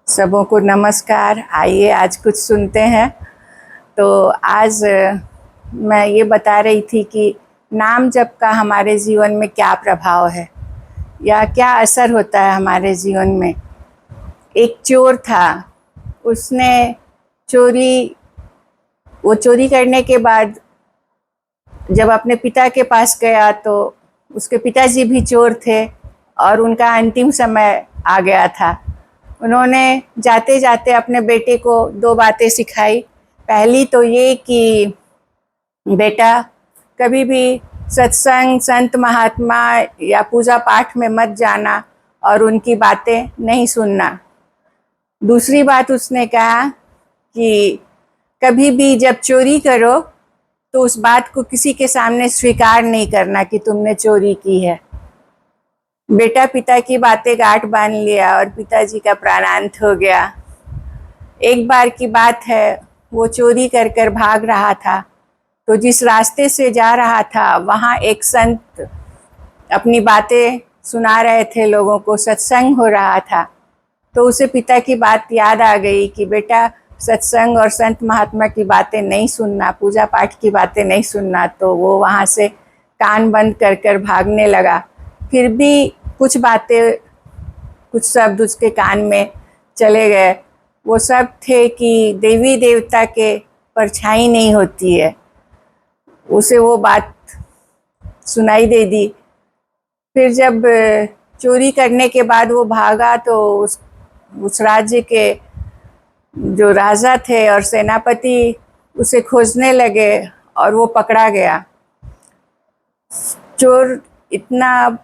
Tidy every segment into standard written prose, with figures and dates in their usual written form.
सबों को नमस्कार। आइए आज कुछ सुनते हैं। तो आज मैं ये बता रही थी कि नाम जप का हमारे जीवन में क्या प्रभाव है या क्या असर होता है हमारे जीवन में। एक चोर था, उसने चोरी करने के बाद जब अपने पिता के पास गया तो उसके पिताजी भी चोर थे और उनका अंतिम समय आ गया था। उन्होंने जाते जाते अपने बेटे को दो बातें सिखाई। पहली तो ये कि बेटा, कभी भी सत्संग, संत महात्मा या पूजा पाठ में मत जाना और उनकी बातें नहीं सुनना। दूसरी बात उसने कहा कि कभी भी जब चोरी करो तो उस बात को किसी के सामने स्वीकार नहीं करना कि तुमने चोरी की है। बेटा पिता की बातें गांठ बांध लिया और पिताजी का प्राणांत हो गया। एक बार की बात है, वो चोरी कर कर भाग रहा था, तो जिस रास्ते से जा रहा था वहाँ एक संत अपनी बातें सुना रहे थे लोगों को, सत्संग हो रहा था। तो उसे पिता की बात याद आ गई कि बेटा, सत्संग और संत महात्मा की बातें नहीं सुनना, पूजा पाठ की बातें नहीं सुनना। तो वो वहाँ से कान बंद कर कर भागने लगा। फिर भी कुछ बातें, कुछ शब्द उसके कान में चले गए। वो सब थे कि देवी देवता के परछाई नहीं होती है। उसे वो बात सुनाई दे दी। फिर जब चोरी करने के बाद वो भागा तो उस राज्य के जो राजा थे और सेनापति उसे खोजने लगे और वो पकड़ा गया। चोर इतना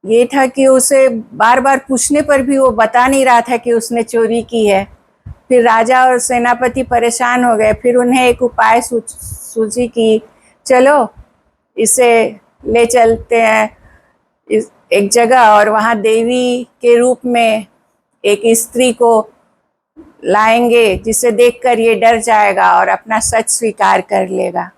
ये था कि उसे बार बार पूछने पर भी वो बता नहीं रहा था कि उसने चोरी की है। फिर राजा और सेनापति परेशान हो गए। फिर उन्हें एक उपाय सूझी कि चलो इसे ले चलते हैं एक जगह और वहाँ देवी के रूप में एक स्त्री को लाएंगे जिसे देखकर ये डर जाएगा और अपना सच स्वीकार कर लेगा।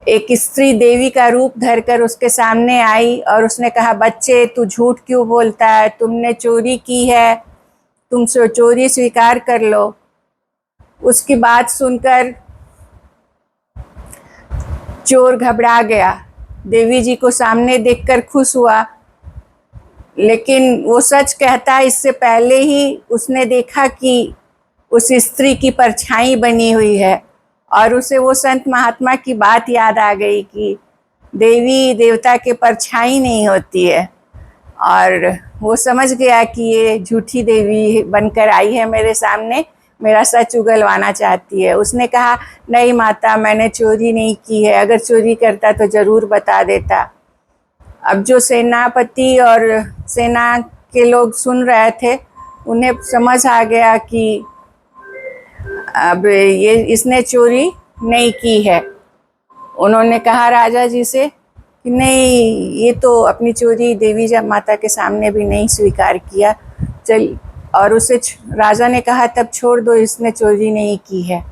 एक स्त्री देवी का रूप धरकर उसके सामने आई और उसने कहा, बच्चे तू झूठ क्यों बोलता है? तुमने चोरी की है, तुम चोरी स्वीकार कर लो। उसकी बात सुनकर चोर घबरा गया। देवी जी को सामने देखकर खुश हुआ, लेकिन वो सच कहता इससे पहले ही उसने देखा कि उस स्त्री की परछाई बनी हुई है और उसे वो संत महात्मा की बात याद आ गई कि देवी देवता के परछाई नहीं होती है। और वो समझ गया कि ये झूठी देवी बनकर आई है मेरे सामने, मेरा सच उगलवाना चाहती है। उसने कहा, नहीं माता, मैंने चोरी नहीं की है, अगर चोरी करता तो ज़रूर बता देता। अब जो सेनापति और सेना के लोग सुन रहे थे, उन्हें समझ आ गया कि अब इसने चोरी नहीं की है। उन्होंने कहा राजा जी से कि नहीं, ये तो अपनी चोरी देवी माता के सामने भी नहीं स्वीकार किया, चल। और उसे राजा ने कहा, तब छोड़ दो, इसने चोरी नहीं की है।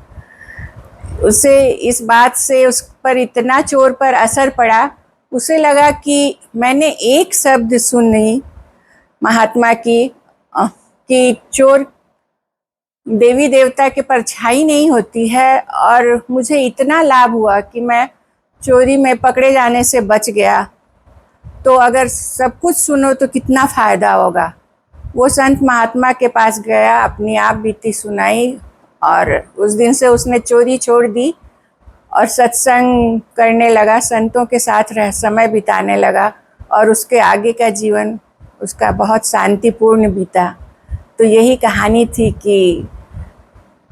उसे इस बात से उस पर इतना चोर पर असर पड़ा, उसे लगा कि मैंने एक शब्द सुनी महात्मा की कि चोर देवी देवता के परछाई नहीं होती है, और मुझे इतना लाभ हुआ कि मैं चोरी में पकड़े जाने से बच गया। तो अगर सब कुछ सुनो तो कितना फ़ायदा होगा। वो संत महात्मा के पास गया, अपनी आप बीती सुनाई और उस दिन से उसने चोरी छोड़ दी और सत्संग करने लगा, संतों के साथ समय बिताने लगा और उसके आगे का जीवन उसका बहुत शांतिपूर्ण बीता। तो यही कहानी थी कि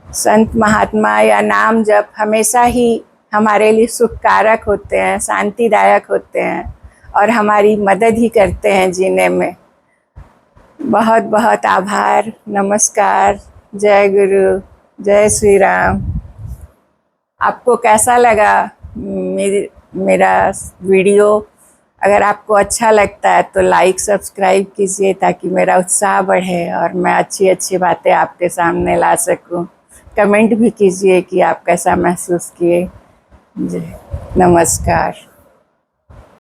संत महात्मा या नाम जप हमेशा ही हमारे लिए सुखकारक होते हैं, शांतिदायक होते हैं और हमारी मदद ही करते हैं जीने में। बहुत बहुत आभार। नमस्कार। जय गुरु, जय श्री राम। आपको कैसा लगा मेरा वीडियो? अगर आपको अच्छा लगता है तो लाइक सब्सक्राइब कीजिए ताकि मेरा उत्साह बढ़े और मैं अच्छी अच्छी बातें आपके सामने ला सकूं। कमेंट भी कीजिए कि आप कैसा महसूस किए। जी नमस्कार।